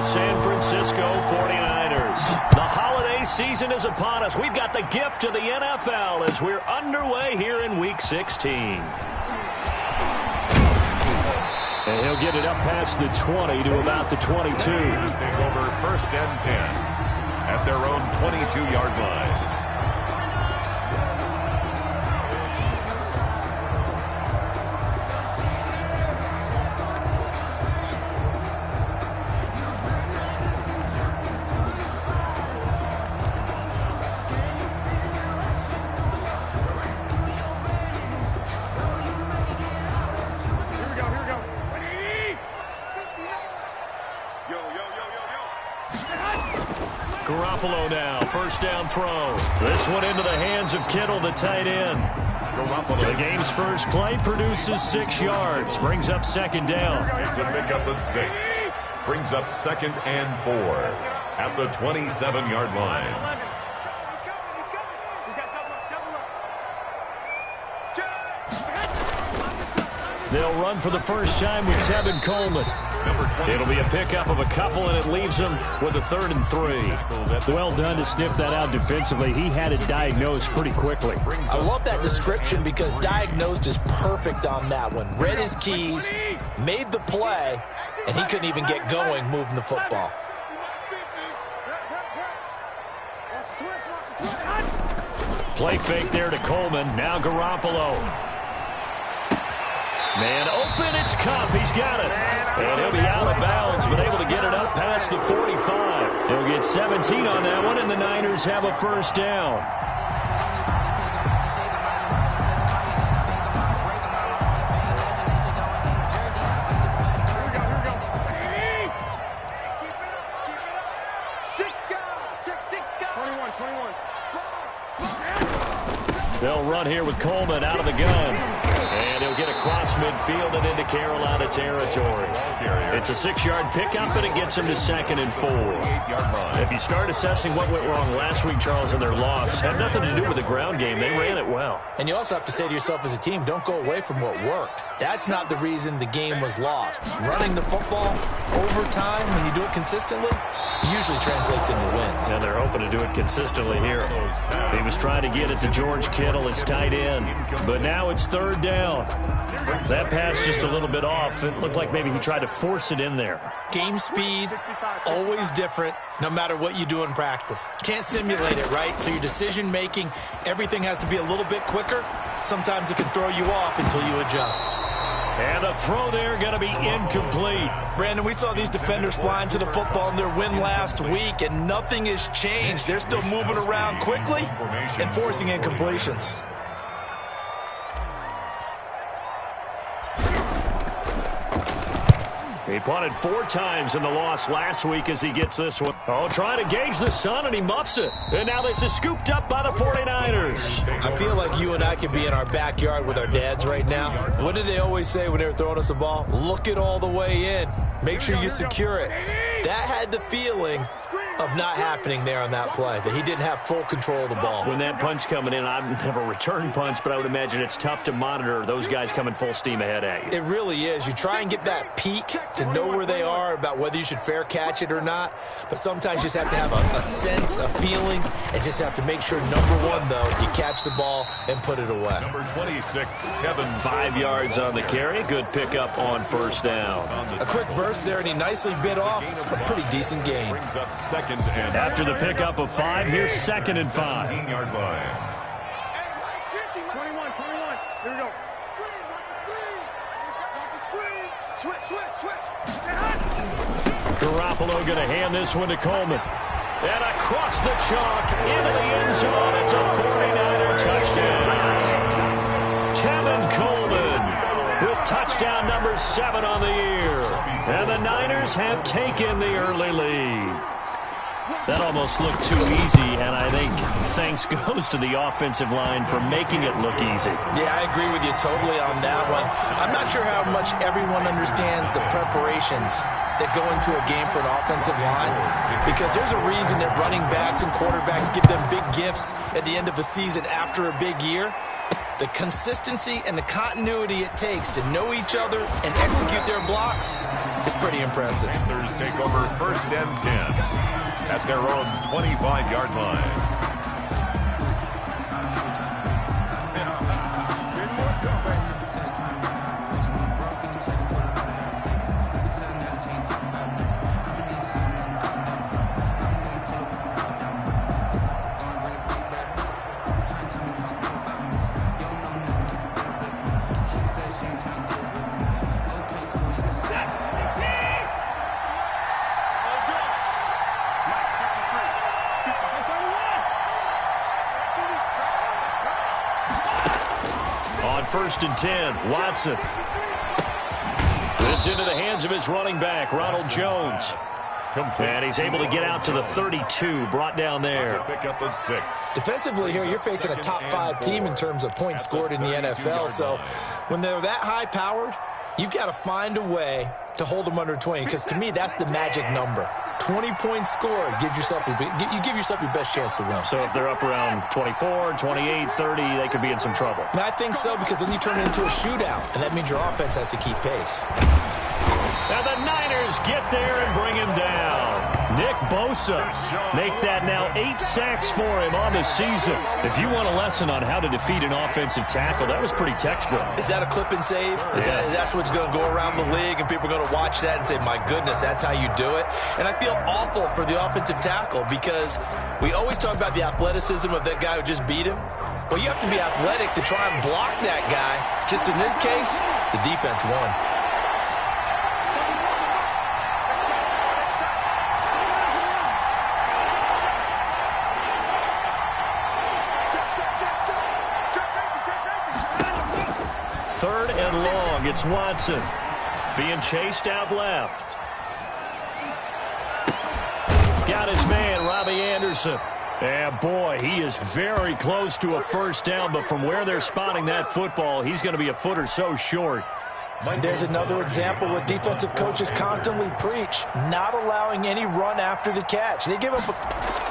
San Francisco 49ers. The holiday season is upon us. We've got the gift of the NFL as we're underway here in Week 16. And he'll get it up past the 20 to about the 22. Take over 1st and 10 at their own 22-yard line. Garoppolo now, 1st down throw. This one into the hands of Kittle, the tight end. The game's first play produces 6 yards, brings up 2nd down. It's a pickup of 6. Brings up 2nd and 4 at the 27-yard line. They'll run for the first time with Tevin Coleman. It'll be a pickup of a couple, and it leaves them with a 3rd and 3. Well done to sniff that out defensively. He had it diagnosed pretty quickly. I love that description because diagnosed is perfect on that one. Read his keys, made the play, and he couldn't even get going moving the football. Play fake there to Coleman. Now Garoppolo. Man open, it's Cup. He's got it. And he'll be out of bounds, but able to get it up past the 45. He'll get 17 on that one, and the Niners have a 1st down. They'll run here with Coleman out of the gun. And he'll get across midfield and into Carolina territory. It's a 6-yard pickup, and it gets him to 2nd and 4. If you start assessing what went wrong last week, Charles, in their loss, had nothing to do with the ground game. They ran it well. And you also have to say to yourself as a team, don't go away from what worked. That's not the reason the game was lost. Running the football over time, when you do it consistently, usually translates into wins. And they're hoping to do it consistently here. He was trying to get it to George Kittle, his tight end. But now it's 3rd down. That pass just a little bit off. It looked like maybe he tried to force it in there. Game speed, always different, no matter what you do in practice. Can't simulate it, right? So your decision-making, everything has to be a little bit quicker. Sometimes it can throw you off until you adjust. And the throw there going to be incomplete. Brandon, we saw these defenders flying to the football in their win last week, and nothing has changed. They're still moving around quickly and forcing incompletions. He punted 4 times in the loss last week as he gets this one. Oh, trying to gauge the sun, and he muffs it. And now this is scooped up by the 49ers. I feel like you and I could be in our backyard with our dads right now. What did they always say when they were throwing us the ball? Look it all the way in. Make sure you secure it. That had the feeling of not happening there on that play, that he didn't have full control of the ball. When that punch coming in, I've never returned punch, but I would imagine it's tough to monitor those guys coming full steam ahead at you. It really is. You try and get that peek to know where they are, about whether you should fair catch it or not, but sometimes you just have to have a sense, a feeling, and just have to make sure, number one, though, you catch the ball and put it away. Number 26, Tevin. 5 yards on the carry. Good pickup on 1st down. A quick burst there, and he nicely bit off a pretty decent gain. Brings up 2nd and after the pickup of 5, here's 2nd and 5. 17-yard line. 21. Here we go. Switch. Garoppolo going to hand this one to Coleman. And across the chalk into the end zone. It's a 49er touchdown. Tevin Coleman with touchdown number 7 on the year. And the Niners have taken the early lead. That almost looked too easy, and I think thanks goes to the offensive line for making it look easy. Yeah, I agree with you totally on that one. I'm not sure how much everyone understands the preparations that go into a game for an offensive line, because there's a reason that running backs and quarterbacks give them big gifts at the end of the season after a big year. The consistency and the continuity it takes to know each other and execute their blocks is pretty impressive. Panthers take over 1st and 10 at their own 25-yard line. On 1st and 10, Watson. This into the hands of his running back, Ronald Jones. And he's able to get out to the 32, brought down there. Pick up at 6. Defensively here, you're facing a top 5 team in terms of points scored in the NFL. So when they're that high-powered, you've got to find a way to hold them under 20, because to me, that's the magic number. 20 points scored, you give yourself your best chance to win. So if they're up around 24, 28, 30, they could be in some trouble. And I think so, because then you turn it into a shootout, and that means your offense has to keep pace. Now the Niners get there and bring him down. Nick Bosa make that now 8 sacks for him on the season. If you want a lesson on how to defeat an offensive tackle, that was pretty textbook. Is that a clip and save? That's what's going to go around the league, and people are going to watch that and say, my goodness, that's how you do it? And I feel awful for the offensive tackle, because we always talk about the athleticism of that guy who just beat him. Well, you have to be athletic to try and block that guy. Just in this case, the defense won. Third and long, it's Watson being chased out left. Got his man, Robbie Anderson. And boy, he is very close to a first down, but from where they're spotting that football, he's going to be a foot or so short. There's another example where defensive coaches constantly preach, not allowing any run after the catch. They give up a...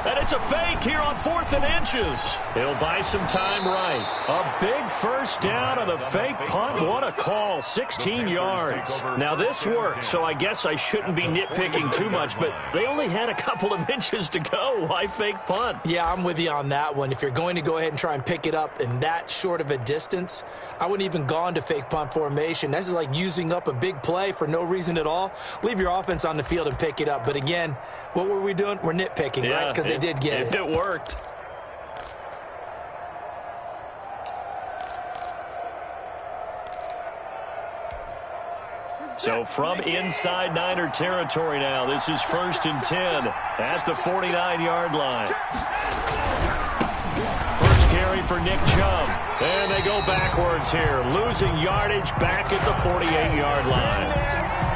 And it's a fake here on 4th and inches. He'll buy some time right. A big first down on the fake punt. What a call. 16 yards. Now, this worked, so I guess I shouldn't be nitpicking too much, but they only had a couple of inches to go. Why fake punt? Yeah, I'm with you on that one. If you're going to go ahead and try and pick it up in that short of a distance, I wouldn't even go into fake punt formation. This is like using up a big play for no reason at all. Leave your offense on the field and pick it up. But again, what were we doing? We're nitpicking, right? Because they did get it. It worked. So from inside Niner territory now, this is 1st and 10 at the 49-yard line. First carry for Nick Chubb. And they go backwards here, losing yardage back at the 48-yard line.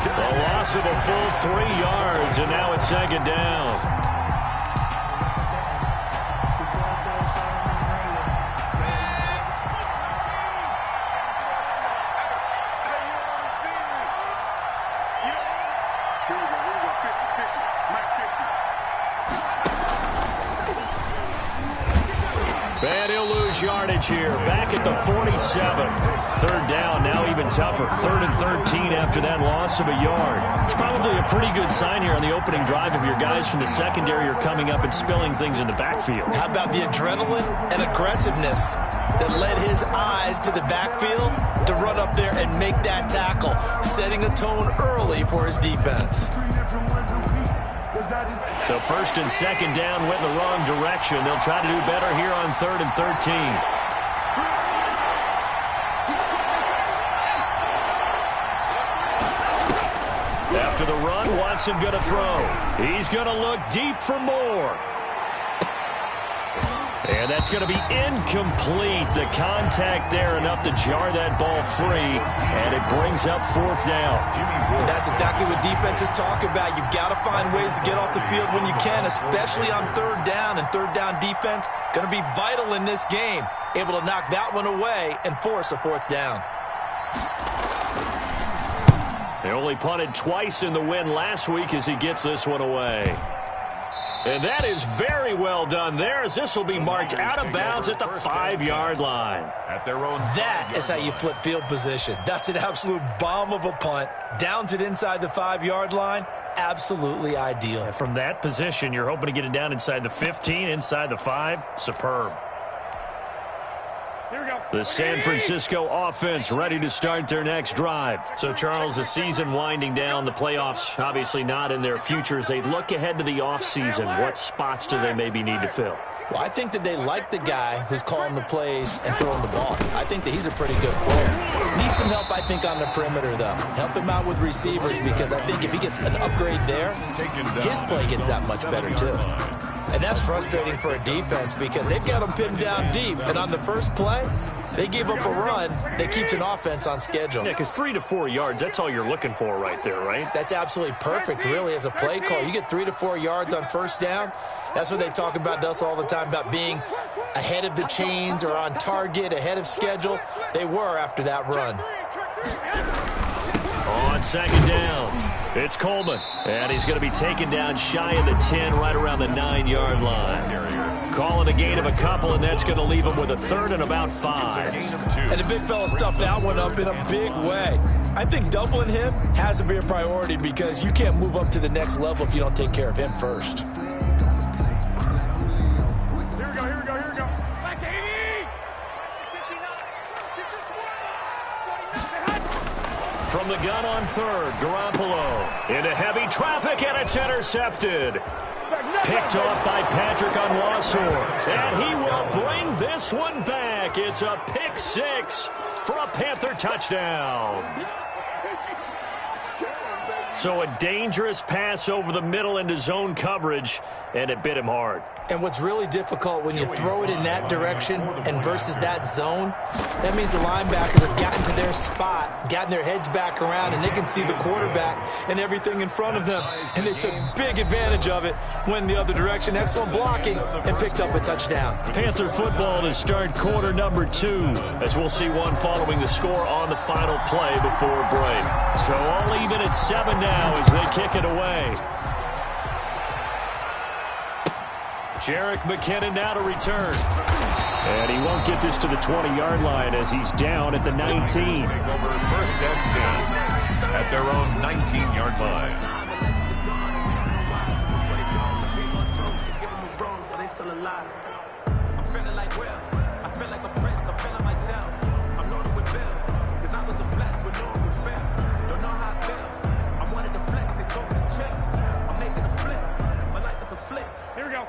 A loss of a full 3 yards, and now it's 2nd down. And he'll lose yardage here, back at the 47. 3rd down, now even tougher. 3rd and 13 after that loss of a yard. It's probably a pretty good sign here on the opening drive if your guys from the secondary are coming up and spilling things in the backfield. How about the adrenaline and aggressiveness that led his eyes to the backfield to run up there and make that tackle, setting a tone early for his defense. So 1st and 2nd down went in the wrong direction. They'll try to do better here on 3rd and 13. After the run, Watson going to throw. He's going to look deep for more. And that's going to be incomplete. The contact there enough to jar that ball free, and it brings up 4th down. That's exactly what defenses talk about. You've got to find ways to get off the field when you can, especially on 3rd down. And 3rd down defense going to be vital in this game. Able to knock that one away and force a 4th down. They only punted twice in the win last week as he gets this one away. And that is very well done there, as this will be marked out of bounds at the 5-yard line. At their own That is how you flip field position. That's an absolute bomb of a punt. Downs it inside the 5-yard line. Absolutely ideal. And from that position, you're hoping to get it down inside the 15, inside the 5. Superb. Here we go. The San Francisco offense ready to start their next drive. So, Charles, the season winding down, the playoffs obviously not in their futures. They look ahead to the offseason. What spots do they maybe need to fill? Well, I think that they like the guy who's calling the plays and throwing the ball. I think that he's a pretty good player. Needs some help, I think, on the perimeter, though. Help him out with receivers, because I think if he gets an upgrade there, his play gets that much better, too. And that's frustrating for a defense, because they've got him pinned down deep. And on the first play, they gave up a run that keeps an offense on schedule. Yeah, because 3 to 4 yards, that's all you're looking for right there, right? That's absolutely perfect, really, as a play call. You get 3 to 4 yards on first down. That's what they talk about to us all the time, about being ahead of the chains or on target, ahead of schedule. They were after that run. On second down, it's Coleman. And he's going to be taken down shy of the 10, right around the 9-yard line. Calling a gain of a couple, and that's going to leave him with a 3rd and about 5. And the big fella stuffed that one up in a big way. I think doubling him has to be a priority, because you can't move up to the next level if you don't take care of him first. From the gun on 3rd, Garoppolo into heavy traffic, and it's intercepted. Picked off by Patrick Onwuasor, and he will bring this one back. It's a pick 6 for a Panther touchdown. So a dangerous pass over the middle into zone coverage, and it bit him hard. And what's really difficult when you throw it in that direction and versus that zone, that means the linebackers have gotten to their spot, gotten their heads back around, and they can see the quarterback and everything in front of them. And they took big advantage of it, went the other direction. Excellent blocking, and picked up a touchdown. Panther football to start quarter number 2, as we'll see one following the score on the final play before break. So all even at 7 now as they kick it away. Jerick McKinnon now to return. And he won't get this to the 20-yard line as he's down at the 19. First and 10 at their own 19-yard line.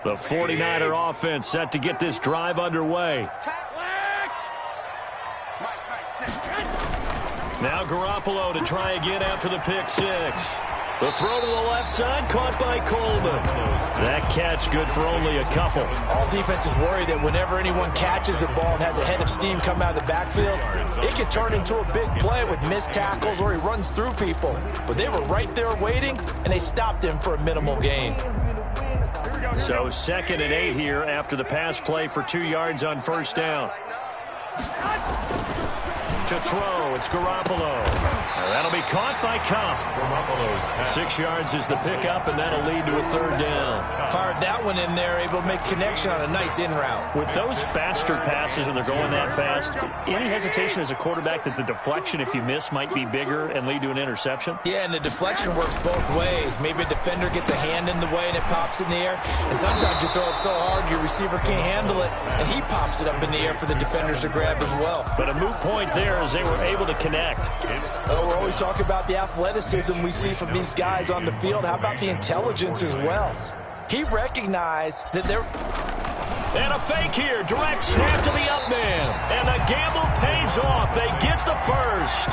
The 49er offense set to get this drive underway. Now Garoppolo to try again after the pick 6. The throw to the left side, caught by Coleman. That catch good for only a couple. All defenses worry that whenever anyone catches the ball and has a head of steam come out of the backfield, it can turn into a big play with missed tackles or he runs through people. But they were right there waiting, and they stopped him for a minimal gain. So 2nd and 8 here after the pass play for 2 yards on first down. To throw, it's Garoppolo. That'll be caught by Cup. 6 yards is the pickup, and that'll lead to a 3rd down. Fired that one in there, able to make connection on a nice in route. With those faster passes, and they're going that fast, any hesitation as a quarterback that the deflection, if you miss, might be bigger and lead to an interception? Yeah, and the deflection works both ways. Maybe a defender gets a hand in the way and it pops in the air. And sometimes you throw it so hard your receiver can't handle it, and he pops it up in the air for the defenders to grab as well. But a moot point there as they were able to connect. We're always talking about the athleticism we see from these guys on the field. How about the intelligence as well? He recognized that they're... And a fake here. Direct snap to the up man. And the gamble pays off. They get the first.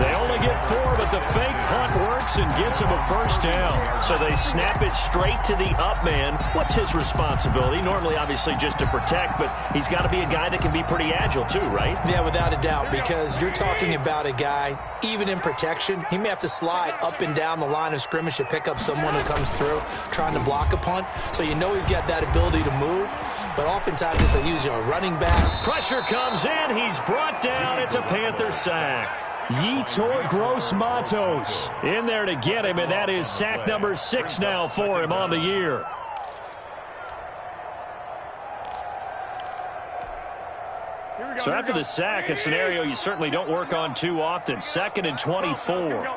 They only get 4, but the fake punt works and gets him a first down. So they snap it straight to the up man. What's his responsibility? Normally, obviously, just to protect, but he's got to be a guy that can be pretty agile too, right? Yeah, without a doubt, because you're talking about a guy, even in protection, he may have to slide up and down the line of scrimmage to pick up someone who comes through trying to block a punt. So you know he's got that ability to move. But oftentimes it's a usually a running back. Pressure comes in. He's brought down. It's a Panther sack. Yetur Gross-Matos in there to get him, and that is sack number 6 now for him on the year. So after the sack, a scenario you certainly don't work on too often. 2nd and 24.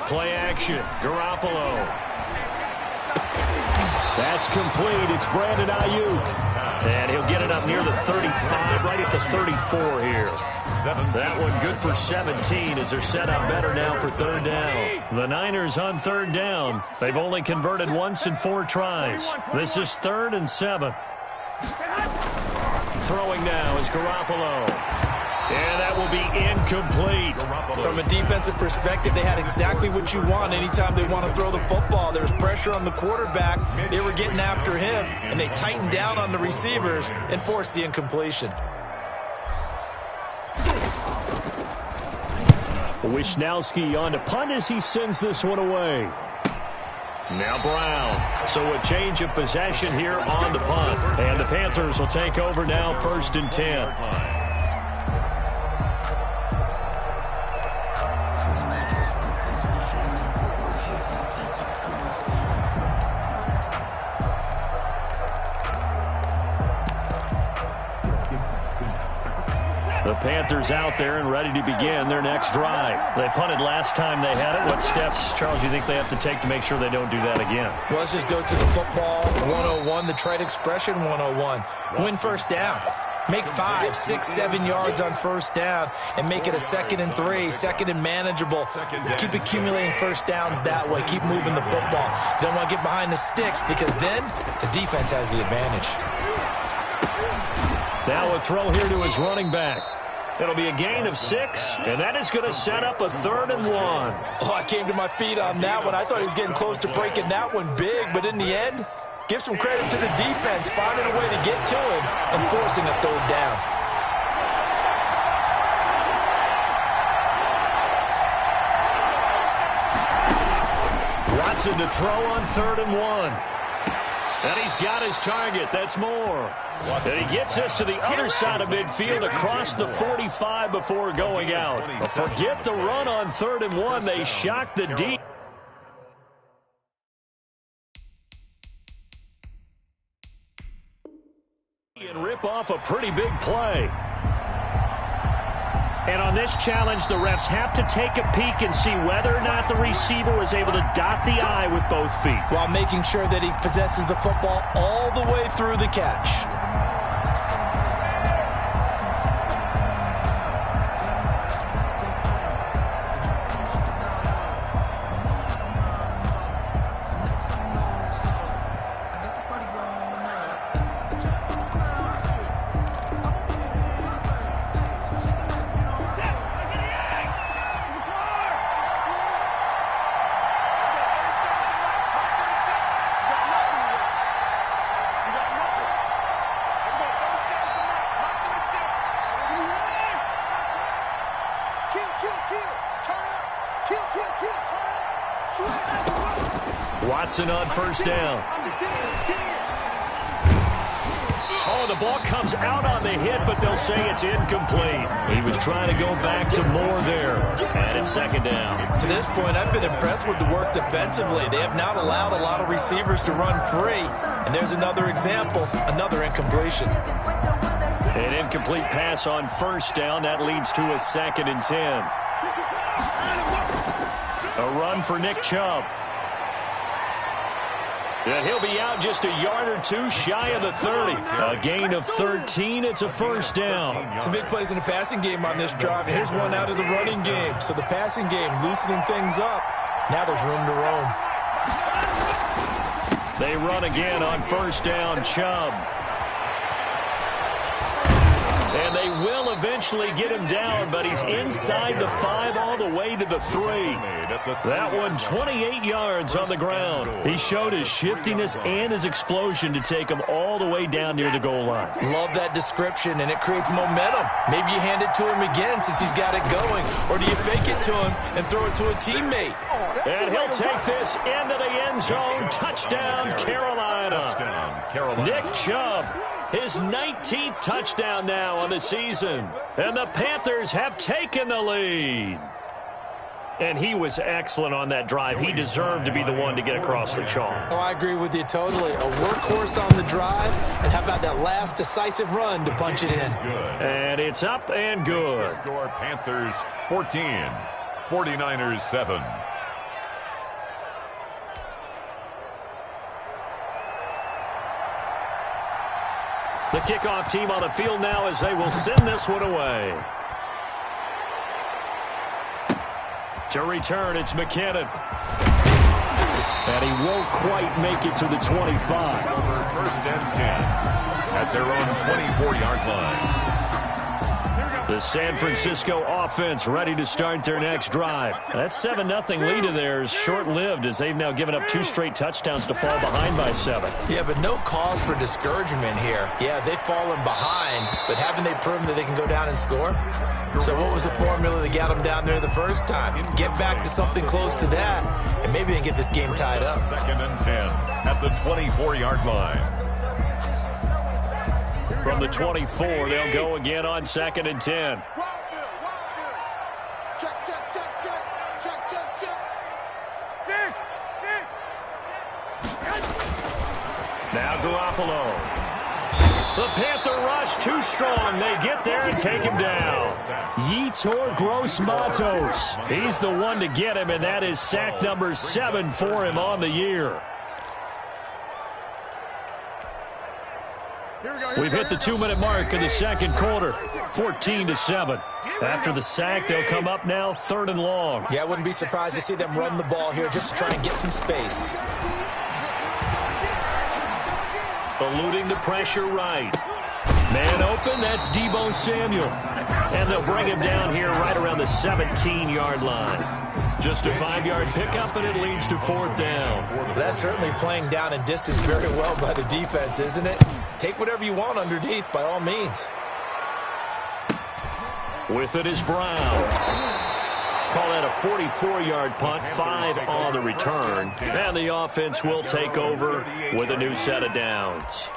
Play action. Garoppolo. That's complete. It's Brandon Ayuk. And he'll get it up near the 35, right at the 34 here. That one good for 17 as they're set up better now for 3rd down. The Niners on 3rd down. They've only converted once in 4 tries. This is 3rd and 7. Throwing now is Garoppolo. And that will be incomplete. From a defensive perspective, they had exactly what you want anytime they want to throw the football. There was pressure on the quarterback. They were getting after him, and they tightened down on the receivers and forced the incompletion. Wishnowski on to punt as he sends this one away. Now Brown. So a change of possession here on the punt. And the Panthers will take over now 1st and 10. The Panthers out there and ready to begin their next drive. They punted last time they had it. What steps, Charles, do you think they have to take to make sure they don't do that again? Well, let's just go to the football 101, the trite expression 101. Win 1st down. Make 5, 6, 7 yards on 1st down and make it a 2nd and 3, 2nd and manageable. Keep accumulating 1st downs that way. Keep moving the football. You don't want to get behind the sticks because then the defense has the advantage. Now a throw here to his running back. It'll be a gain of 6, and that is going to set up a 3rd and 1. Oh, I came to my feet on that one. I thought he was getting close to breaking that one big, but in the end, give some credit to the defense, finding a way to get to him and forcing a 3rd down. Watson to throw on 3rd and 1. And he's got his target. That's more. And he gets us to the other side of midfield across the 45 before going out. But forget the run on 3rd and 1. They shocked the deep. And rip off a pretty big play. And on this challenge, the refs have to take a peek and see whether or not the receiver was able to dot the I with both feet. While making sure that he possesses the football all the way through the catch. Watson on 1st down. Oh, the ball comes out on the hit, but they'll say it's incomplete. He was trying to go back to Moore there. And it's 2nd down. To this point, I've been impressed with the work defensively. They have not allowed a lot of receivers to run free. And there's another example, another incompletion. An incomplete pass on 1st down. That leads to a 2nd and 10. A run for Nick Chubb. And he'll be out just a yard or 2 shy of the 30. A gain of 13. It's a 1st down. Some big plays in the passing game on this drive. Here's one out of the running game. So the passing game loosening things up. Now there's room to roam. They run again on 1st down. Chubb. And they will eventually get him down, but he's inside the 5 all the way to the 3. That one 28 yards on the ground. He showed his shiftiness and his explosion to take him all the way down near the goal line. Love that description, and it creates momentum. Maybe you hand it to him again since he's got it going, or do you fake it to him and throw it to a teammate? And he'll take this into the end zone. Touchdown, Carolina. Nick Chubb. His 19th touchdown now on the season. And the Panthers have taken the lead. And he was excellent on that drive. He deserved to be the one to get across the chalk. Oh, I agree with you totally. A workhorse on the drive, and how about that last decisive run to punch it in? And it's up and good. Score Panthers 14, 49ers 7. The kickoff team on the field now as they will send this one away. To return, it's McKinnon. And he won't quite make it to the 25. Over first and 10 at their own 24-yard line. The San Francisco offense ready to start their next drive. That 7-0 lead of theirs short-lived as they've now given up 2 straight touchdowns to fall behind by 7. Yeah, but no cause for discouragement here. Yeah, they've fallen behind, but haven't they proven that they can go down and score? So what was the formula that got them down there the first time? Get back to something close to that, and maybe they can get this game tied up. Second and 10 at the 24-yard line. From the 24, they'll go again on 2nd and 10. Now Garoppolo. The Panther rush too strong. They get there and take him down. Yetur Gross-Matos. He's the one to get him, and that is sack number 7 for him on the year. We've hit the 2-minute mark in the second quarter. 14-7. After the sack, they'll come up now 3rd and long. Yeah, I wouldn't be surprised to see them run the ball here just to try and get some space. Eluding the pressure right. Man open, that's Deebo Samuel. And they'll bring him down here right around the 17-yard line. Just a 5-yard pickup, and it leads to 4th down. That's certainly playing down in distance very well by the defense, isn't it? Take whatever you want underneath, by all means. With it is Brown. Call that a 44-yard punt, 5 on the return. And the offense will take over with a new set of downs.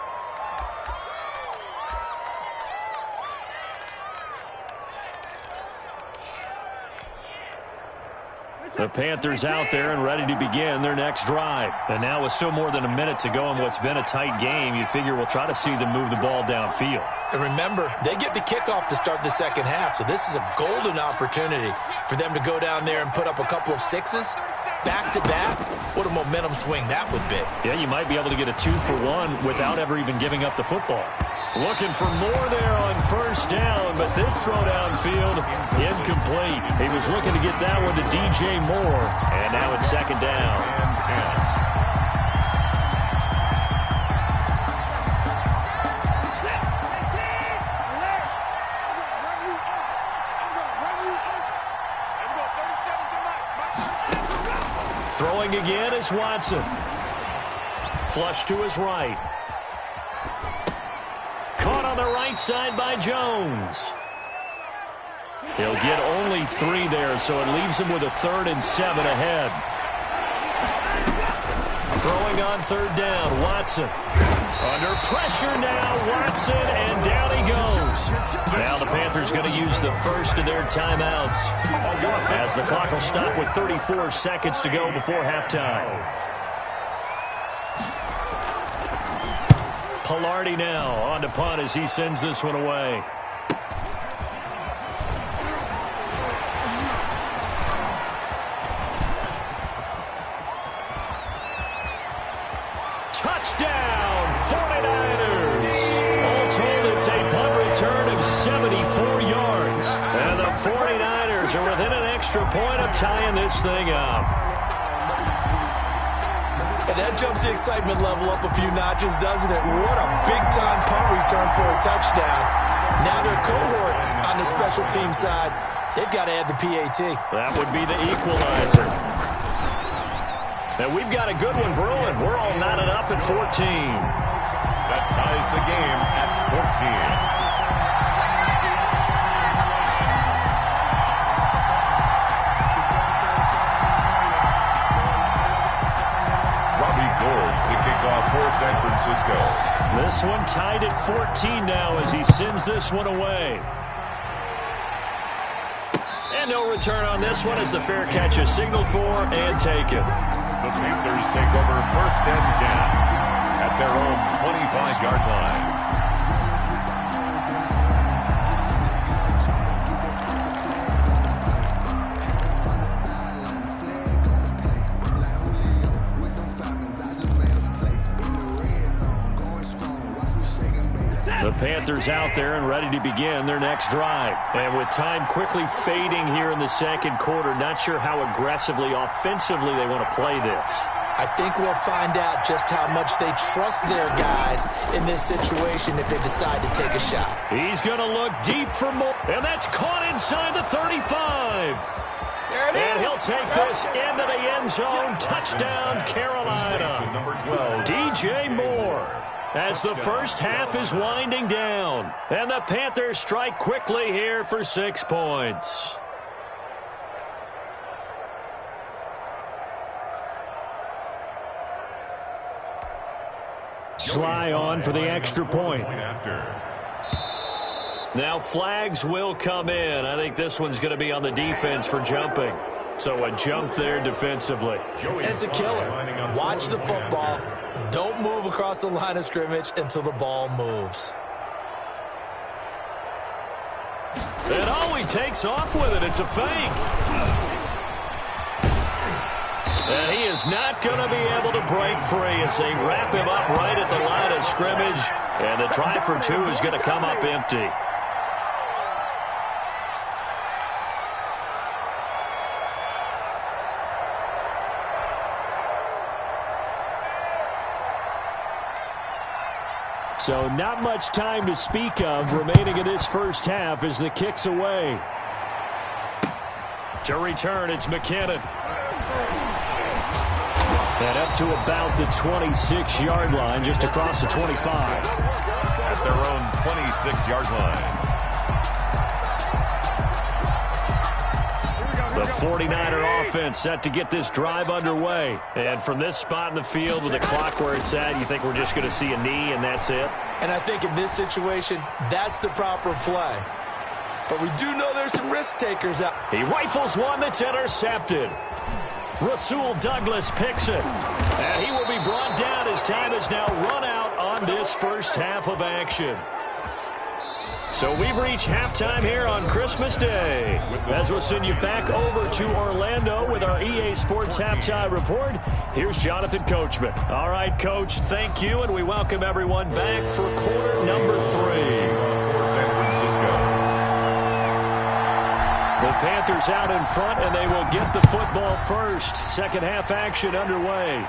The Panthers out there and ready to begin their next drive. And now with still more than a minute to go in what's been a tight game, you figure we'll try to see them move the ball downfield. And remember, they get the kickoff to start the second half, so this is a golden opportunity for them to go down there and put up a couple of 6s. Back-to-back, what a momentum swing that would be. Yeah, you might be able to get a 2-for-1 without ever even giving up the football. Looking for more there on 1st down, but this throw downfield incomplete. He was looking to get that one to DJ Moore, and now it's 2nd down. Throwing again is Watson. Flush to his right. Caught on the right side by Jones. He'll get only 3 there, so it leaves him with a 3rd and 7 ahead. Throwing on 3rd down, Watson. Under pressure now, Watson, and down he goes. Now the Panthers going to use the first of their timeouts as the clock will stop with 34 seconds to go before halftime. Pilardi now on to punt as he sends this one away. Touchdown, 49ers. All told, it's a punt return of 74 yards. And the 49ers are within an extra point of tying this thing up. And that jumps the excitement level up a few notches, doesn't it? What a big-time punt return for a touchdown. Now their cohorts on the special team side, they've got to add the PAT. That would be the equalizer. And we've got a good one brewing. We're all knotted up at 14. That ties the game at 14. For San Francisco. This one tied at 14 now as he sends this one away. And And no return on this one as the fair catch is signaled for and taken. The Panthers take over 1st and 10 at their own 25-yard line. The Panthers out there and ready to begin their next drive. And with time quickly fading here in the second quarter, not sure how aggressively, offensively they want to play this. I think we'll find out just how much they trust their guys in this situation if they decide to take a shot. He's going to look deep for more. And that's caught inside the 35. And he'll take this into the end zone. Touchdown, Carolina. Number 12, DJ Moore. As the first half is winding down. And the Panthers strike quickly here for 6 points. Sly on for the extra point. Now flags will come in. I think this one's going to be on the defense for jumping. So a jump there defensively. And it's a killer. Watch the football. Don't move across the line of scrimmage until the ball moves. And he takes off with it. It's a fake. And he is not going to be able to break free as they wrap him up right at the line of scrimmage. And the try for 2 is going to come up empty. So not much time to speak of remaining in this first half as the kick's away. To return, it's McKinnon. And up to about the 26-yard line, just across the 25. At their own 26-yard line. The 49er offense set to get this drive underway. And from this spot in the field with the clock where it's at, you think we're just going to see a knee and that's it? And I think in this situation, that's the proper play. But we do know there's some risk takers out. He rifles one that's intercepted. Rasul Douglas picks it. And he will be brought down as time has now run out on this first half of action. So we've reached halftime here on Christmas Day. As we'll send you back over to Orlando with our EA Sports Halftime Report, here's Jonathan Coachman. All right, Coach, thank you, and we welcome everyone back for quarter number 3. San Francisco. The Panthers out in front, and they will get the football first. Second half action underway.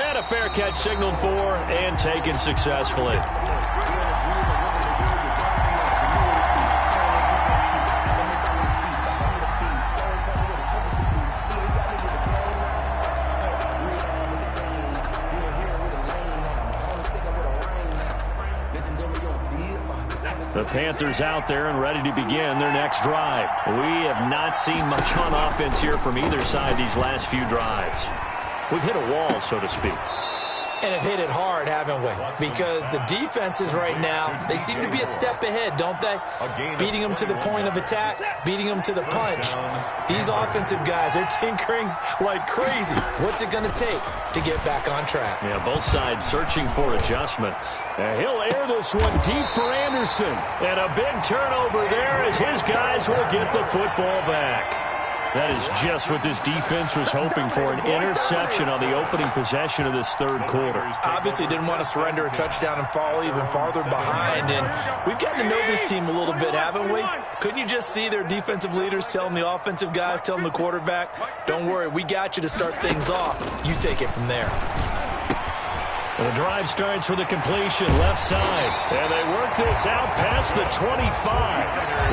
And a fair catch signaled for and taken successfully. The Panthers out there and ready to begin their next drive. We have not seen much on offense here from either side these last few drives. We've hit a wall, so to speak. And have hit it hard, haven't we? Because the defenses right now, they seem to be a step ahead, don't they? Beating them to the point of attack, beating them to the punch. These offensive guys, they're tinkering like crazy. What's it going to take to get back on track? Yeah, both sides searching for adjustments. And he'll air this one deep for Anderson. And a big turnover there as his guys will get the football back. That is just what this defense was hoping for, an interception on the opening possession of this third quarter. Obviously didn't want to surrender a touchdown and fall even farther behind, and we've gotten to know this team a little bit, haven't we? Couldn't you just see their defensive leaders telling the offensive guys, telling the quarterback, don't worry, we got you to start things off. You take it from there. The drive starts with a completion left side, and they work this out past the 25.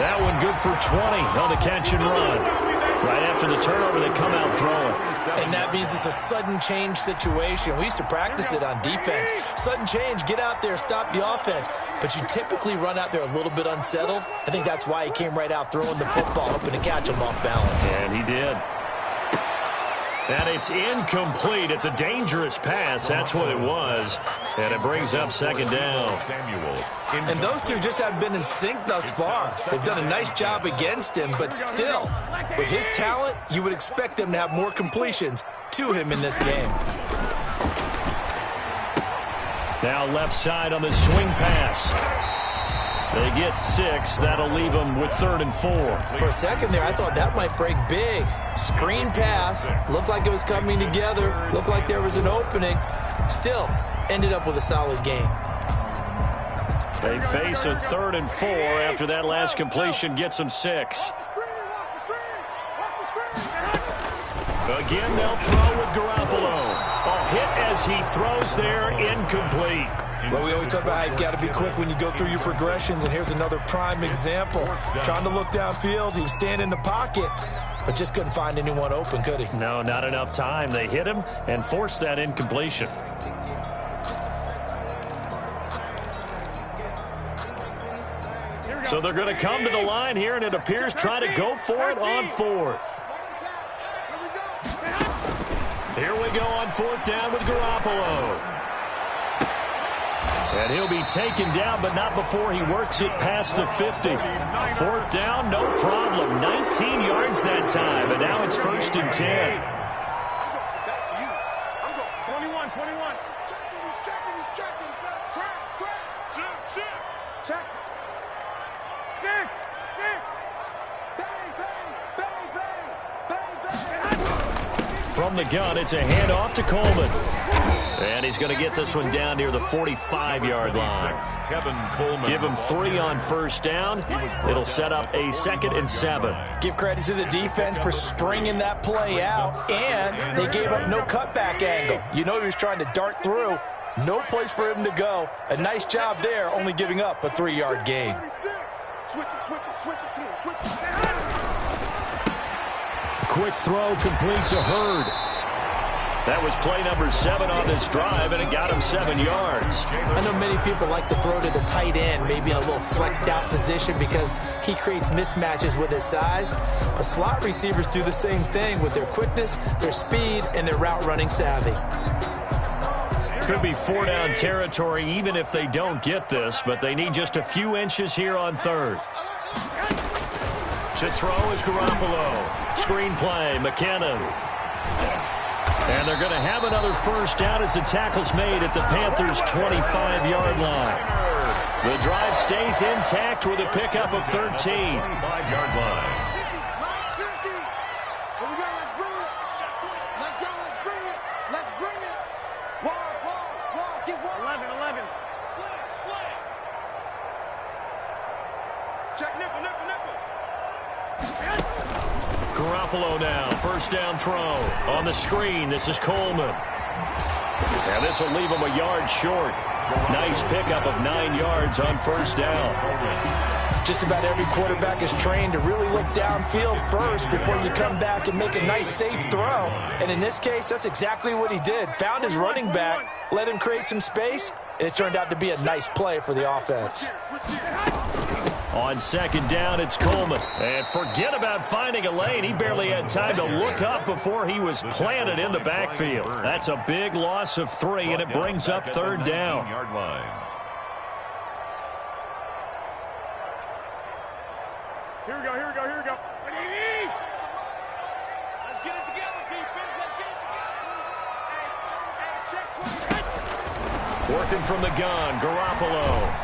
That one good for 20 on the catch and run. Right after the turnover, they come out throwing. And that means it's a sudden change situation. We used to practice it on defense. Sudden change, get out there, stop the offense. But you typically run out there a little bit unsettled. I think that's why he came right out throwing the football, hoping to catch him off balance. And he did. And it's incomplete. It's a dangerous pass. That's what it was. And it brings up second down. And those two just haven't been in sync thus far. They've done a nice job against him, but still, with his talent, you would expect them to have more completions to him in this game. Now left side on the swing pass. They get 6. That'll leave them with 3rd and 4. For a second there, I thought that might break big. Screen pass. Looked like it was coming together. Looked like there was an opening. Still, ended up with a solid game. They face a 3rd and 4 after that last completion gets them 6. Again, they'll throw with Garoppolo. A hit as he throws there, incomplete. Well, we always talk about how you've got to be quick when you go through your progressions, and here's another prime example. Trying to look downfield, he was standing in the pocket, but just couldn't find anyone open, could he? No, not enough time. They hit him and forced that incompletion. So they're going to come to the line here, and it appears try to go for it on 4th. Here we go on 4th down with Garoppolo. And he'll be taken down, but not before he works it past the 50. 4th down, no problem. 19 yards that time, and now it's 1st and 10. Back to you. I'm going 21. He's checking. Scratch. Shift. Check. Bang. From the gun, it's a handoff to Coleman. And he's going to get this one down near the 45-yard line. Give him 3 on 1st down. It'll set up a 2nd and 7. Give credit to the defense for stringing that play out, and they gave up no cutback angle. You know he was trying to dart through. No place for him to go. A nice job there, only giving up a 3-yard gain. Switch it. Quick throw complete to Hurd. That was play number 7 on this drive, and it got him 7 yards. I know many people like to throw to the tight end, maybe in a little flexed out position because he creates mismatches with his size. But slot receivers do the same thing with their quickness, their speed, and their route running savvy. Could be 4-down territory even if they don't get this, but they need just a few inches here on 3rd. To throw is Garoppolo. Screen play, McKinnon. And they're going to have another 1st down as the tackle's made at the Panthers' 25-yard line. The drive stays intact with a pickup of 13. 5-yard line. Let's bring it. Wall. Get 11. Slam. Check nickel. Garoppolo now, 1st down throw. On the screen, this is Coleman. And this will leave him a yard short. Nice pickup of 9 yards on 1st down. Just about every quarterback is trained to really look downfield first before you come back and make a nice, safe throw. And in this case, that's exactly what he did. Found his running back, let him create some space, and it turned out to be a nice play for the offense. On 2nd down, it's Coleman. And forget about finding a lane. He barely had time to look up before he was planted in the backfield. That's a big loss of 3, and it brings up 3rd down. Here we go. Let's get it together, defense. Check. Working from the gun, Garoppolo.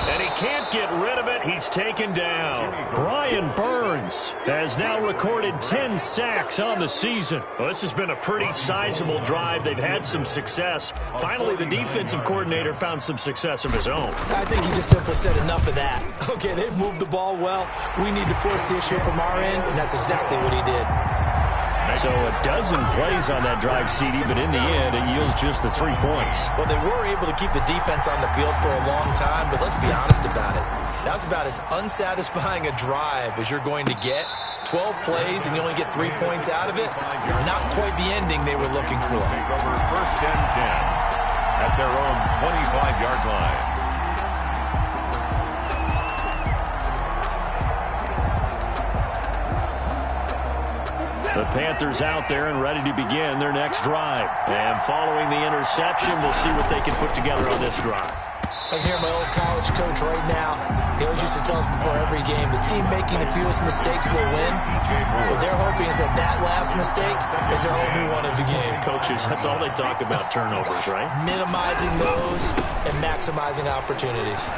And he can't get rid of it. He's taken down. Brian Burns has now recorded 10 sacks on the season. Well, this has been a pretty sizable drive. They've had some success. Finally, the defensive coordinator found some success of his own. I think he just simply said enough of that. Okay, they've moved the ball well. We need to force the issue from our end, and that's exactly what he did. So a dozen plays on that drive, CD, but in the end, it yields just the 3 points. Well, they were able to keep the defense on the field for a long time, but let's be honest about it. That was about as unsatisfying a drive as you're going to get. 12 plays and you only get 3 points out of it. Not quite the ending they were looking for. Over 1st and 10 at their own 25-yard line. The Panthers out there and ready to begin their next drive. And following the interception, we'll see what they can put together on this drive. I hear my old college coach right now. He always used to tell us before every game, the team making the fewest mistakes will win. What they're hoping is that last mistake is their only one of the game. Coaches, that's all they talk about, turnovers, right? Minimizing those and maximizing opportunities.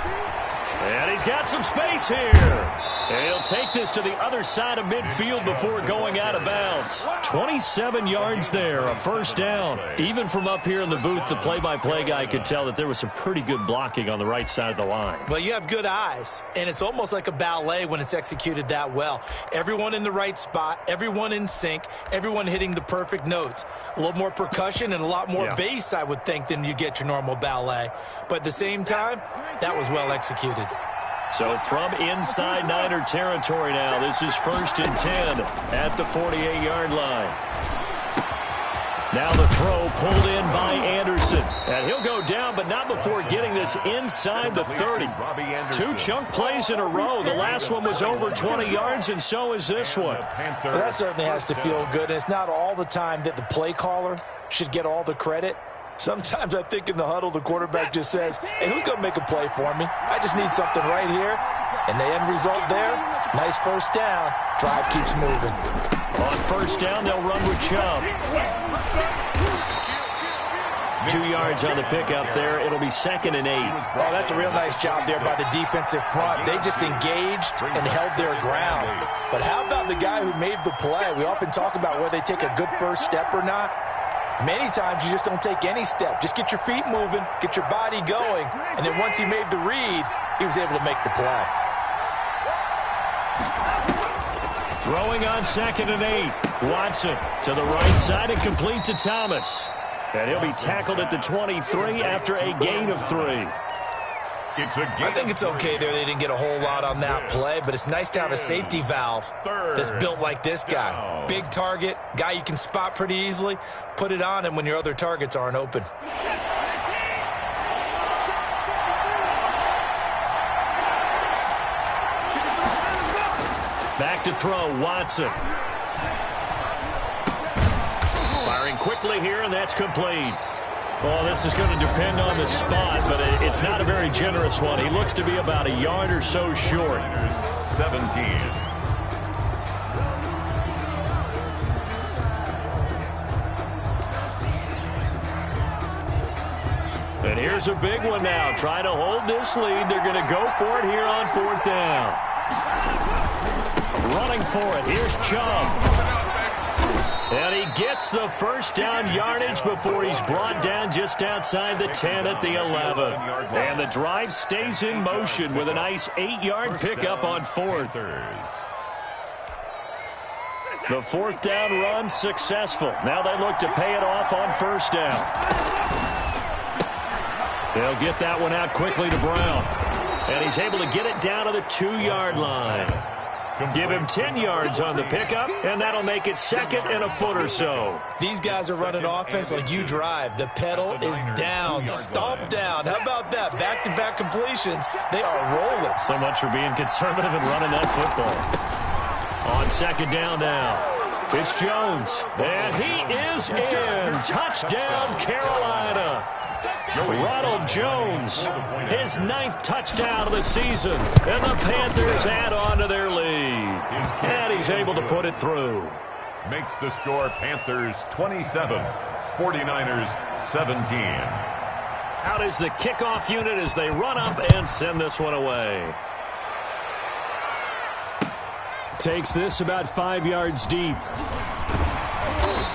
And he's got some space here. And he'll take this to the other side of midfield before going out of bounds. 27 yards there, a first down. Even from up here in the booth, the play-by-play guy could tell that there was some pretty good blocking on the right side of the line. Well, you have good eyes, and it's almost like a ballet when it's executed that well. Everyone in the right spot, everyone in sync, everyone hitting the perfect notes. A little more percussion and a lot more bass, I would think, than you get your normal ballet. But at the same time, that was well executed. So from inside Niner territory now, this is 1st and 10 at the 48-yard line. Now the throw pulled in by Anderson. And he'll go down, but not before getting this inside the 30. 2 chunk plays in a row. The last one was over 20 yards, and so is this one. Well, that certainly has to feel good. It's not all the time that the play caller should get all the credit. Sometimes I think in the huddle, the quarterback just says, hey, who's going to make a play for me? I just need something right here. And the end result there, nice first down. Drive keeps moving. On first down, they'll run with Chubb. 2 yards on the pickup there. It'll be 2nd and 8. Oh, that's a real nice job there by the defensive front. They just engaged and held their ground. But how about the guy who made the play? We often talk about whether they take a good first step or not. Many times you just don't take any step. Just get your feet moving, get your body going, and then once he made the read, he was able to make the play. Throwing on 2nd and 8. Watson to the right side and complete to Thomas. And he'll be tackled at the 23 after a gain of 3. I think it's okay there. They didn't get a whole lot on that play, but it's nice to have a safety valve that's built like this guy. Big target, guy you can spot pretty easily. Put it on him when your other targets aren't open. Back to throw, Watson. Firing quickly here, and that's complete. Well, this is going to depend on the spot, but it's not a very generous one. He looks to be about a yard or so short. 17. And here's a big one now. Trying to hold this lead. They're going to go for it here on 4th down. Running for it. Here's Chubb. And he gets the first down yardage before he's brought down just outside the 10 at the 11. And the drive stays in motion with a nice 8-yard pickup on 4th. The 4th down run successful. Now they look to pay it off on 1st down. They'll get that one out quickly to Brown. And he's able to get it down to the 2-yard line. Give him 10 yards on the pickup, and that'll make it 2nd and a foot or so. These guys are running offense like you drive. The pedal is down, stomp down. How about that? Back-to-back completions. They are rolling. So much for being conservative and running that football. On 2nd down now. It's Jones, and he is in. Touchdown, Carolina. Ronald Jones, his 9th touchdown of the season, and the Panthers add on to their lead. And he's able to put it through. Makes the score Panthers 27, 49ers 17. Out is the kickoff unit as they run up and send this one away. Takes this about 5 yards deep.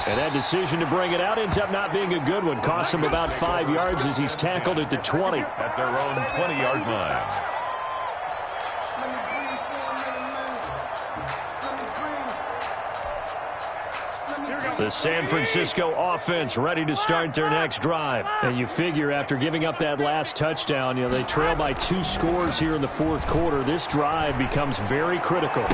And that decision to bring it out ends up not being a good one. Costs him about 5 yards as he's tackled at the 20. At their own 20-yard line. The San Francisco offense ready to start their next drive. And you figure after giving up that last touchdown, they trail by 2 scores here in the 4th quarter. This drive becomes very critical.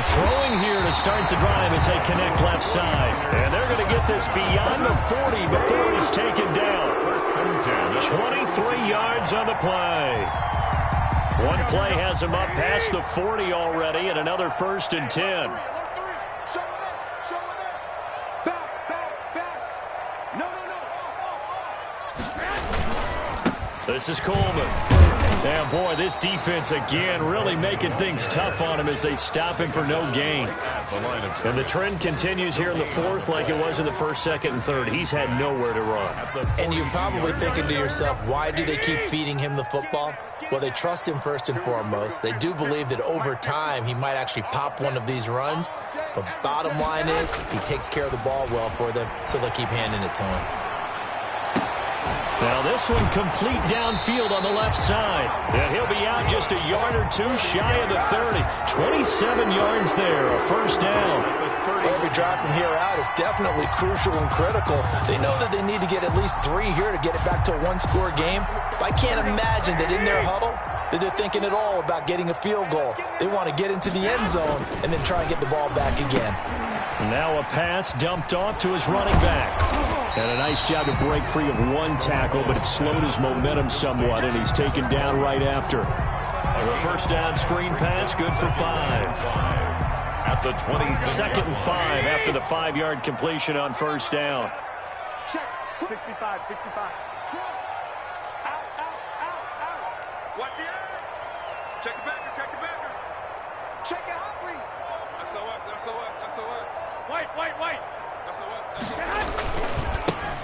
Throwing here to start the drive as they connect left side. And they're going to get this beyond the 40 before he's taken down. 23 yards on the play. One play has him up past the 40 already, and another 1st and 10. This is Coleman. And, boy, this defense, again, really making things tough on him as they stop him for no gain. And the trend continues here in the fourth like it was in the first, second, and third. He's had nowhere to run. And you're probably thinking to yourself, why do they keep feeding him the football? Well, they trust him first and foremost. They do believe that over time he might actually pop one of these runs. But bottom line is he takes care of the ball well for them, so they'll keep handing it to him. Now this one complete downfield on the left side. And he'll be out just a yard or two shy of the 30. 27 yards there, a first down. Every drive from here out is definitely crucial and critical. They know that they need to get at least 3 here to get it back to a one-score game. But I can't imagine that in their huddle that they're thinking at all about getting a field goal. They want to get into the end zone and then try and get the ball back again. Now a pass dumped off to his running back. And a nice job to break free of one tackle, but it slowed his momentum somewhat, and he's taken down right after. The first down screen pass, good for 5. At the 26. Second and 5 after the 5-yard completion on first down. Check. 65, 65. Out. Watch the eye. Check the backer, check the backer. Check the hot read. SOS. Wait.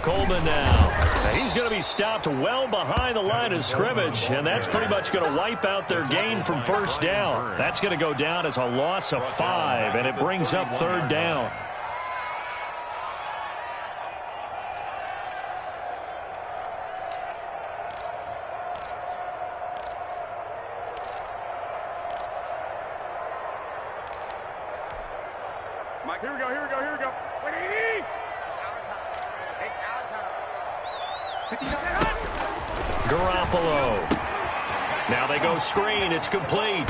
Coleman now. He's going to be stopped well behind the line of scrimmage, and that's pretty much going to wipe out their gain from first down. That's going to go down as a loss of 5, and it brings up third down. Mike, here we go. Wait. It's our time. Garoppolo. Now they go screen. It's complete.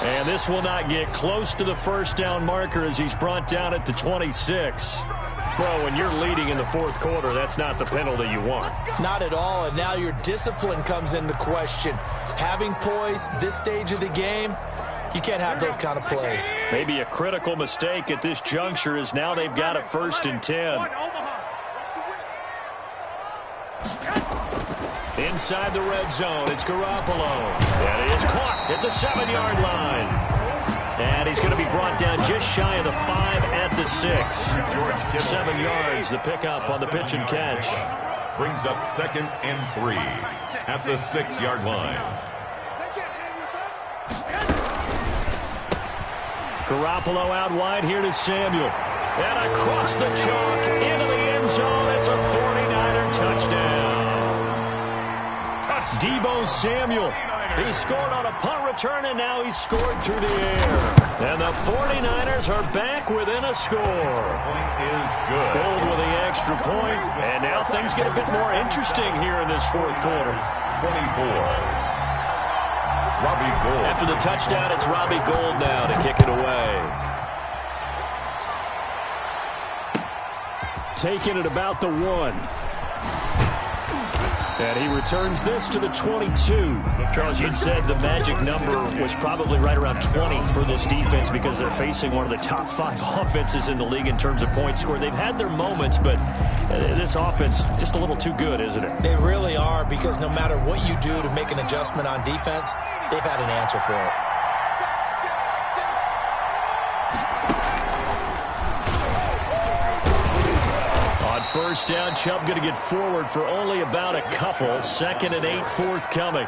And this will not get close to the first down marker as he's brought down at the 26. Well, when you're leading in the fourth quarter, that's not the penalty you want. Not at all, and now your discipline comes into question. Having poise this stage of the game, you can't have those kind of plays. Maybe a critical mistake at this juncture is now they've got a 1st and 10. Inside the red zone, it's Garoppolo. And he is caught at the 7-yard line. And he's going to be brought down just shy of the 5 at the 6. 7 yards, the pickup on the pitch and catch. Brings up 2nd and 3 at the 6-yard line. Garoppolo out wide here to Samuel. And across the chalk into the end zone. It's a 49er touchdown. Deebo Samuel. He scored on a punt return, and now he's scored through the air. And the 49ers are back within a score. Point is good. Gold with the extra point. And now things get a bit more interesting here in this fourth quarter. 24. Robbie Gould. After the touchdown, it's Robbie Gould now to kick it away. Taking it about the 1. And he returns this to the 22. Charles, you'd said the magic number was probably right around 20 for this defense because they're facing one of the top 5 offenses in the league in terms of points scored. They've had their moments, but this offense just a little too good, isn't it? They really are, because no matter what you do to make an adjustment on defense, they've had an answer for it. First down, Chubb going to get forward for only about a couple. 2nd and 8 forthcoming.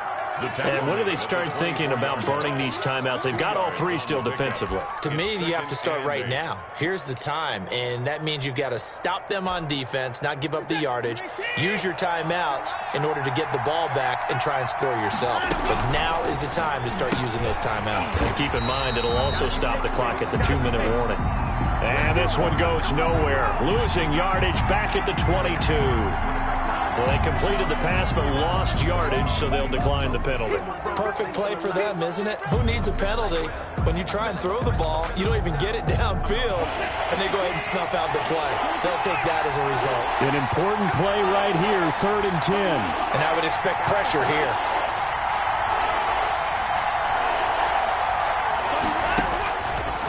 And when do they start thinking about burning these timeouts? They've got all 3 still defensively. To me, you have to start right now. Here's the time, and that means you've got to stop them on defense, not give up the yardage, use your timeouts in order to get the ball back and try and score yourself. But now is the time to start using those timeouts. And keep in mind, it'll also stop the clock at the 2-minute warning. And this one goes nowhere. Losing yardage back at the 22. Well, they completed the pass but lost yardage, so they'll decline the penalty. Perfect play for them, isn't it? Who needs a penalty? When you try and throw the ball, you don't even get it downfield, and they go ahead and snuff out the play. They'll take that as a result. An important play right here, 3rd and 10. And I would expect pressure here.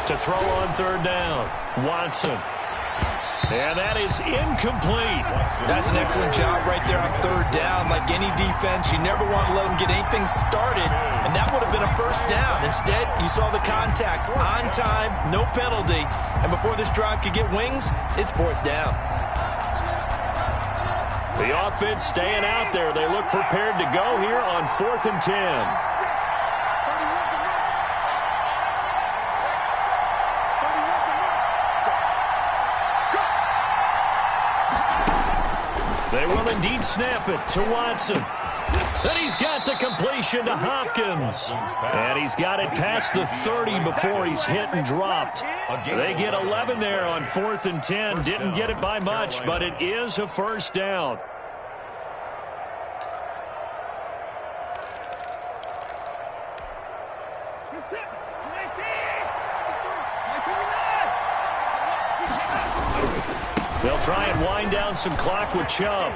To throw on 3rd down, Watson. And that is incomplete. That's an excellent job right there on third down. Like any defense, you never want to let them get anything started, and that would have been a first down. Instead, you saw the contact on time, no penalty, and before this drive could get wings, it's fourth down. The offense staying out there. They look prepared to go here on 4th and 10. They will indeed snap it to Watson. And he's got the completion to Hopkins. And he's got it past the 30 before he's hit and dropped. They get 11 there on 4th and 10. Didn't get it by much, but it is a first down. They'll try and wind down some clock with Chubb.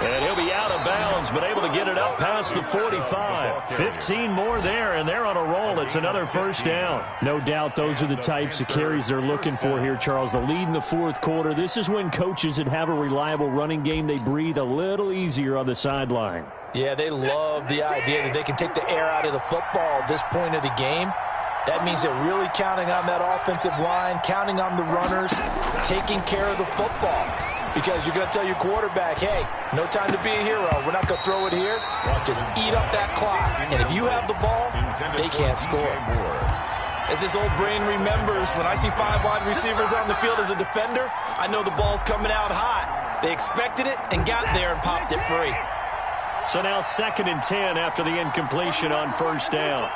And he'll be out of bounds, but able to get it up past the 45. 15 more there, and they're on a roll. It's another first down. No doubt those are the types of carries they're looking for here, Charles. The lead in the fourth quarter. This is when coaches that have a reliable running game, they breathe a little easier on the sideline. Yeah, they love the idea that they can take the air out of the football at this point of the game. That means they're really counting on that offensive line, counting on the runners, taking care of the football. Because you're going to tell your quarterback, hey, no time to be a hero. We're not going to throw it here. Just eat up that clock. And if you have the ball, they can't score. As this old brain remembers, when I see 5 wide receivers on the field as a defender, I know the ball's coming out hot. They expected it and got there and popped it free. So now 2nd and 10 after the incompletion on first down.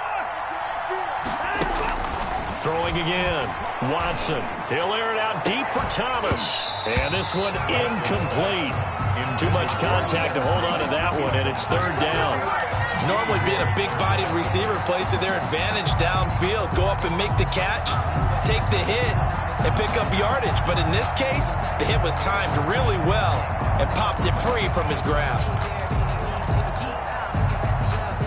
Throwing again. Watson. He'll air it out deep for Thomas. And this one incomplete. Too much contact to hold on to that one, and it's third down. Normally being a big-bodied receiver plays to their advantage downfield. Go up and make the catch, take the hit, and pick up yardage. But in this case, the hit was timed really well and popped it free from his grasp.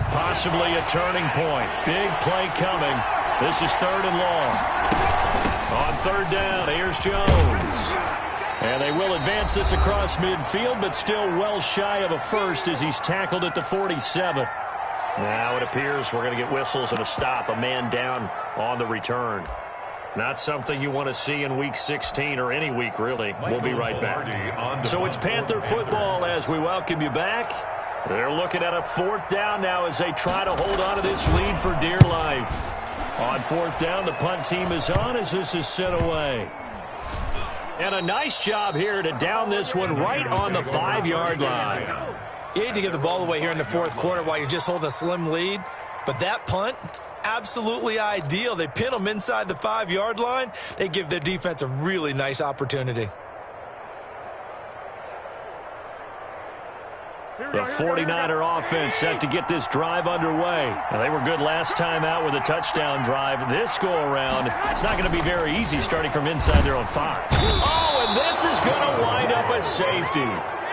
Possibly a turning point. Big play coming. This is 3rd and long. On 3rd down, here's Jones. And they will advance this across midfield, but still well shy of a first as he's tackled at the 47. Now it appears we're going to get whistles and a stop. A man down on the return. Not something you want to see in Week 16 or any week, really. We'll be right back. So it's Panther football as we welcome you back. They're looking at a 4th down now as they try to hold on to this lead for dear life. On 4th down, the punt team is on as this is sent away. And a nice job here to down this one right on the 5-yard line. You hate to give the ball away here in the fourth quarter while you're just holding a slim lead, but that punt, absolutely ideal. They pin them inside the 5-yard line. They give their defense a really nice opportunity. The 49er offense set to get this drive underway. Now, they were good last time out with a touchdown drive. This go-around, it's not going to be very easy starting from inside their own 5. Oh, and this is going to wind up a safety.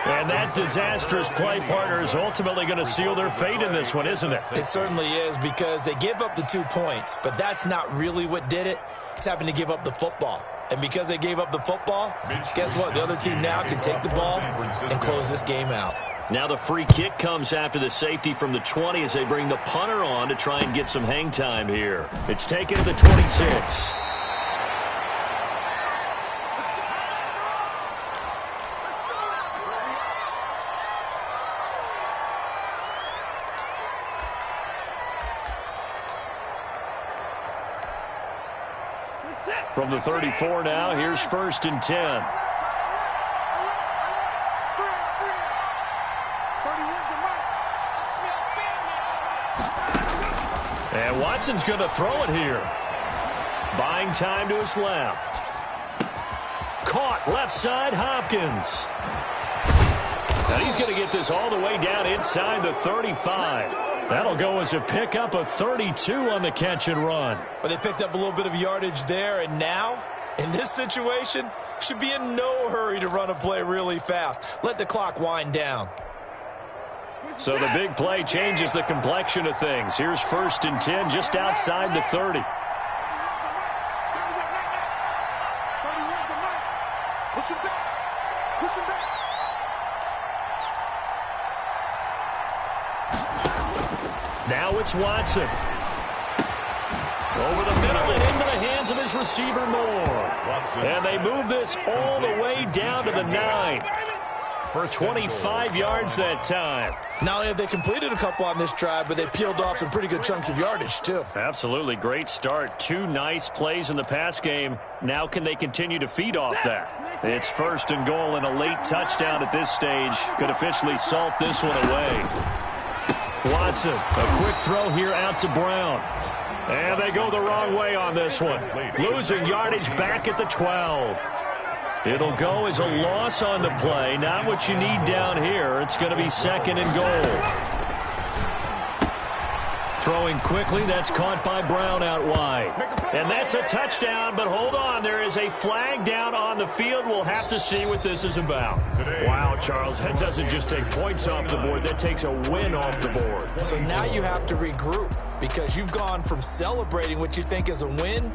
And that disastrous play partner is ultimately going to seal their fate in this one, isn't it? It certainly is, because they give up the 2 points, but that's not really what did it. It's having to give up the football. And because they gave up the football, guess what? The other team now can take the ball and close this game out. Now the free kick comes after the safety from the 20 as they bring the punter on to try and get some hang time here. It's taken to the 26. From the 34 now, here's 1st and 10. And Watson's going to throw it here. Buying time to his left. Caught left side, Hopkins. Now he's going to get this all the way down inside the 35. That'll go as a pickup of 32 on the catch and run. But they picked up a little bit of yardage there, and now, in this situation, should be in no hurry to run a play really fast. Let the clock wind down. So the big play changes the complexion of things. Here's 1st and 10 just outside the 30. Push him back. Push him back. Now it's Watson. Over the middle and into the hands of his receiver Moore. And they move this all the way down to the 9. For 25 yards that time. Not only have they completed a couple on this drive, but they peeled off some pretty good chunks of yardage, too. Absolutely great start. 2 nice plays in the pass game. Now can they continue to feed off that? It's 1st and goal and a late touchdown at this stage. Could officially salt this one away. Watson, a quick throw here out to Brown. And they go the wrong way on this one. Losing yardage back at the 12. It'll go as a loss on the play. Not what you need down here. It's going to be 2nd and goal. Throwing quickly, that's caught by Brown out wide. And that's a touchdown, but hold on. There is a flag down on the field. We'll have to see what this is about. Wow, Charles, that doesn't just take points off the board. That takes a win off the board. So now you have to regroup because you've gone from celebrating what you think is a win